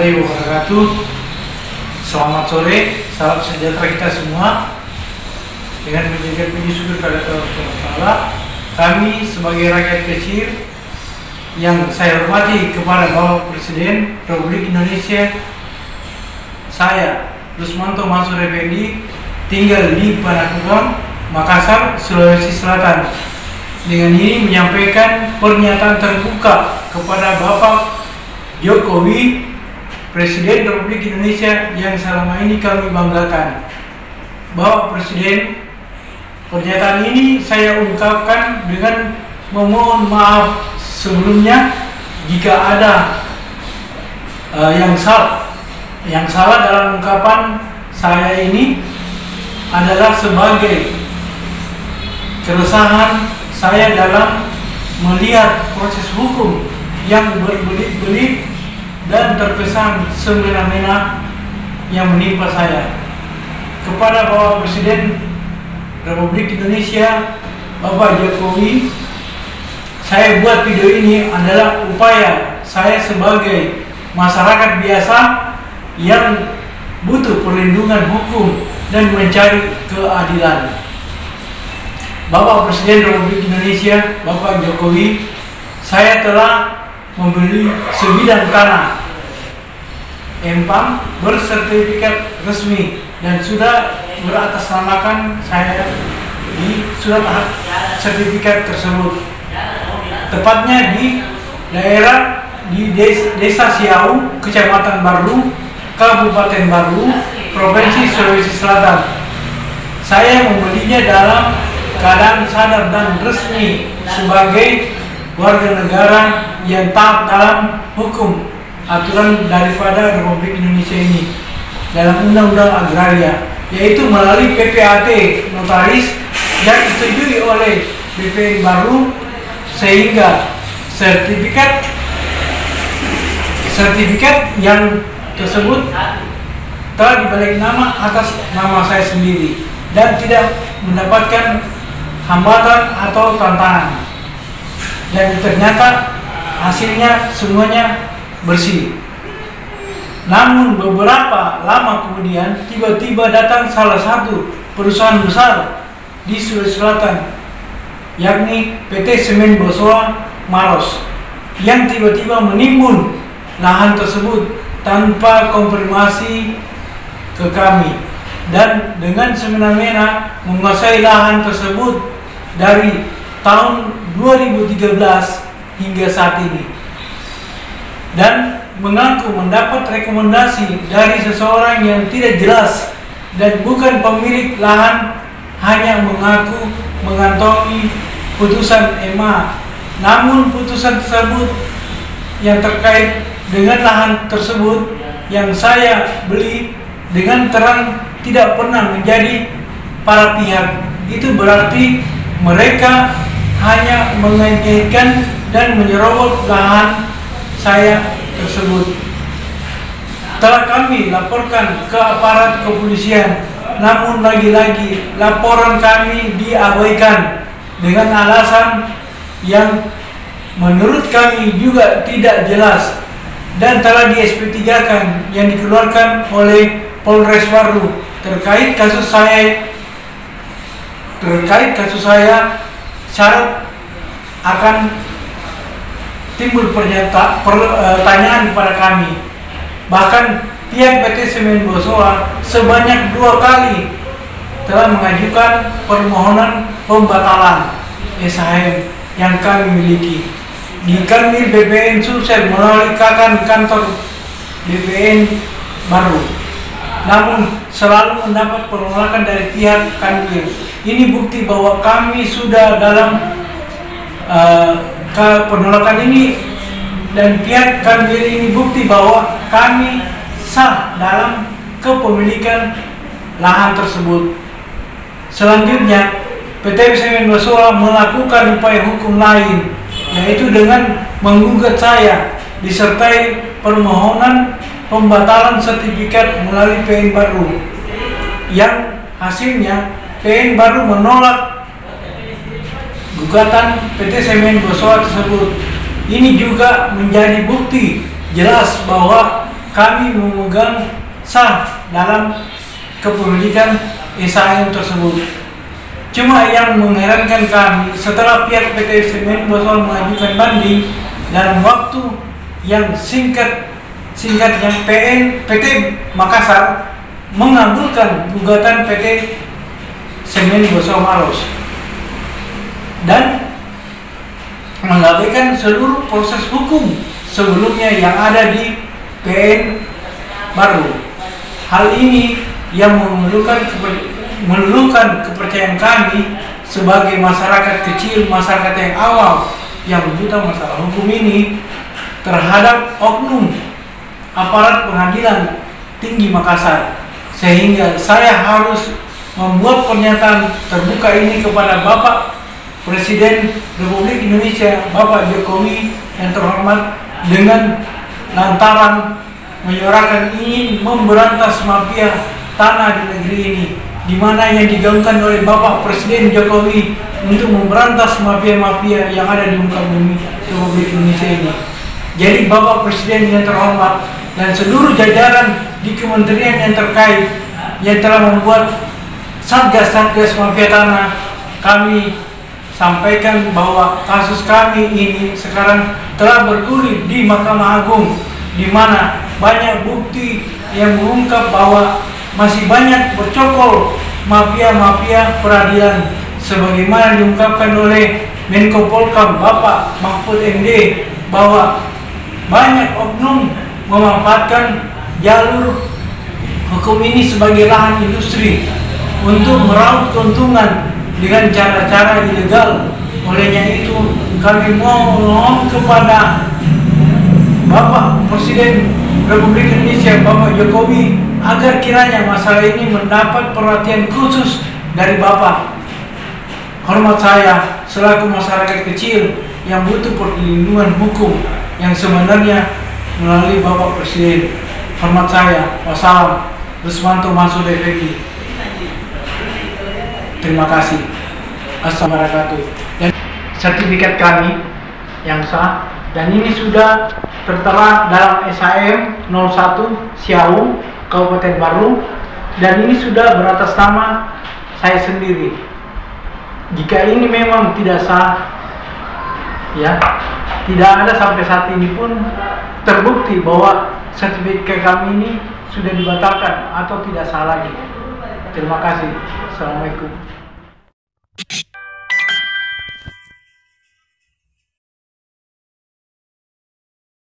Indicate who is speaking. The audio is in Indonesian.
Speaker 1: warahmatullahi wabarakatuh. Selamat sore, salam sejahtera kita semua. Dengan menjaga puji syukur kepada Allah SWT, kami sebagai rakyat kecil yang saya hormati kepada Bapak Presiden Republik Indonesia, saya Rusmanto Mansur Effendi, tinggal di Panakukang, Makassar, Sulawesi Selatan. Dengan ini menyampaikan pernyataan terbuka kepada Bapak Jokowi, Presiden Republik Indonesia yang selama ini kami banggakan. Bapak Presiden, pernyataan ini saya ungkapkan dengan memohon maaf sebelumnya jika ada yang salah dalam ungkapan saya ini adalah sebagai keresahan saya dalam melihat proses hukum yang berbelit-belit dan terkesan semena-mena yang menimpa saya. Kepada Bapak Presiden Republik Indonesia, Bapak Jokowi, saya buat video ini adalah upaya saya sebagai masyarakat biasa yang butuh perlindungan hukum dan mencari keadilan. Bapak Presiden Republik Indonesia, Bapak Jokowi, saya telah membeli sebidang tanah Empang bersertifikat resmi dan sudah beratasnamakan saya di surat sertifikat tersebut. Tepatnya di daerah di Desa Siau, Kecamatan Barlu, Kabupaten Barlu, Provinsi Sulawesi Selatan. Saya membelinya dalam keadaan sadar dan resmi sebagai warga negara yang taat dalam hukum aturan daripada Republik Indonesia ini dalam Undang-Undang Agraria, yaitu melalui PPAT notaris yang disetujui oleh BPN Barlu, sehingga sertifikat yang tersebut telah dibalik nama atas nama saya sendiri dan tidak mendapatkan hambatan atau tantangan, dan ternyata hasilnya semuanya bersih. Namun beberapa lama kemudian tiba-tiba datang salah satu perusahaan besar di Sulawesi Selatan, yakni PT Semen Bosowa Maros, yang tiba-tiba menimbun lahan tersebut tanpa konfirmasi ke kami dan dengan semena-mena menguasai lahan tersebut dari tahun 2013 hingga saat ini, dan mengaku mendapat rekomendasi dari seseorang yang tidak jelas dan bukan pemilik lahan, hanya mengaku mengantongi putusan MA. Namun putusan tersebut yang terkait dengan lahan tersebut yang saya beli dengan terang tidak pernah menjadi para pihak. Itu berarti mereka hanya mengaitkan dan menyerobot lahan saya tersebut. Telah kami laporkan ke aparat kepolisian, namun lagi-lagi laporan kami diabaikan dengan alasan yang menurut kami juga tidak jelas dan telah di SP3-kan yang dikeluarkan oleh Polres Barlu terkait kasus saya. Syarat akan timbul pertanyaan kepada kami. Bahkan pihak PT Semen Bosowa sebanyak 2 kali telah mengajukan permohonan pembatalan SHM yang kami miliki di Kanwil BPN Sulsel melalui kantor BPN Barlu. Namun selalu mendapat penolakan dari pihak Kanwil. Ini bukti bahwa kami sudah dalam penolakan ini, dan pihak Kanwil ini bukti bahwa kami sah dalam kepemilikan lahan tersebut. Selanjutnya, PT Semen Bosowa melakukan upaya hukum lain, yaitu dengan menggugat saya disertai permohonan pembatalan sertifikat melalui PN Barlu, yang hasilnya PN Barlu menolak gugatan PT Semen Bosowa tersebut. Ini juga menjadi bukti jelas bahwa kami memegang sah dalam kepemilikan SHM tersebut. Cuma yang mengherankan kami, setelah pihak PT Semen Bosol mengajukan banding dalam waktu yang singkatnya, PT Makassar mengabulkan gugatan PT Semen Bosol Maros dan mengabaikan seluruh proses hukum sebelumnya yang ada di PN baru. Hal ini yang meluluhkan kepercayaan kami sebagai masyarakat kecil, masyarakat yang awam yang buta masalah hukum ini terhadap oknum aparat pengadilan tinggi Makassar, sehingga saya harus membuat pernyataan terbuka ini kepada Bapak Presiden Republik Indonesia, Bapak Jokowi yang terhormat, dengan lantaran menyuarakan ingin memberantas mafia tanah di negeri ini, di mana yang digaungkan oleh Bapak Presiden Jokowi untuk memberantas mafia-mafia yang ada di muka bumi Republik Indonesia ini. Jadi Bapak Presiden yang terhormat dan seluruh jajaran di kementerian yang terkait yang telah membuat satgas-satgas mafia tanah, kami sampaikan bahwa kasus kami ini sekarang telah bergulir di Mahkamah Agung, di mana banyak bukti yang mengungkap bahwa masih banyak bercokol mafia-mafia peradilan, sebagaimana diungkapkan oleh Menko Polkam Bapak Mahfud MD bahwa banyak oknum memanfaatkan jalur hukum ini sebagai lahan industri untuk meraup keuntungan dengan cara-cara ilegal. Olehnya itu kami mohon kepada Bapak Presiden Republik Indonesia, Bapak Jokowi, agar kiranya masalah ini mendapat perhatian khusus dari Bapak. Hormat saya selaku masyarakat kecil yang butuh perlindungan hukum yang sebenarnya melalui Bapak Presiden. Hormat saya, wassalam. Rusmanto Mansur Effendi. Terima kasih. Assalamualaikum warahmatullahi wabarakatuh. Dan sertifikat kami yang sah, dan ini sudah tertera dalam SHM 01 Siaung Kabupaten Baru, dan ini sudah beratas nama saya sendiri. Jika ini memang tidak sah, ya, tidak ada sampai saat ini pun terbukti bahwa sertifikat kami ini sudah dibatalkan atau tidak sah lagi. Terima kasih. Assalamualaikum.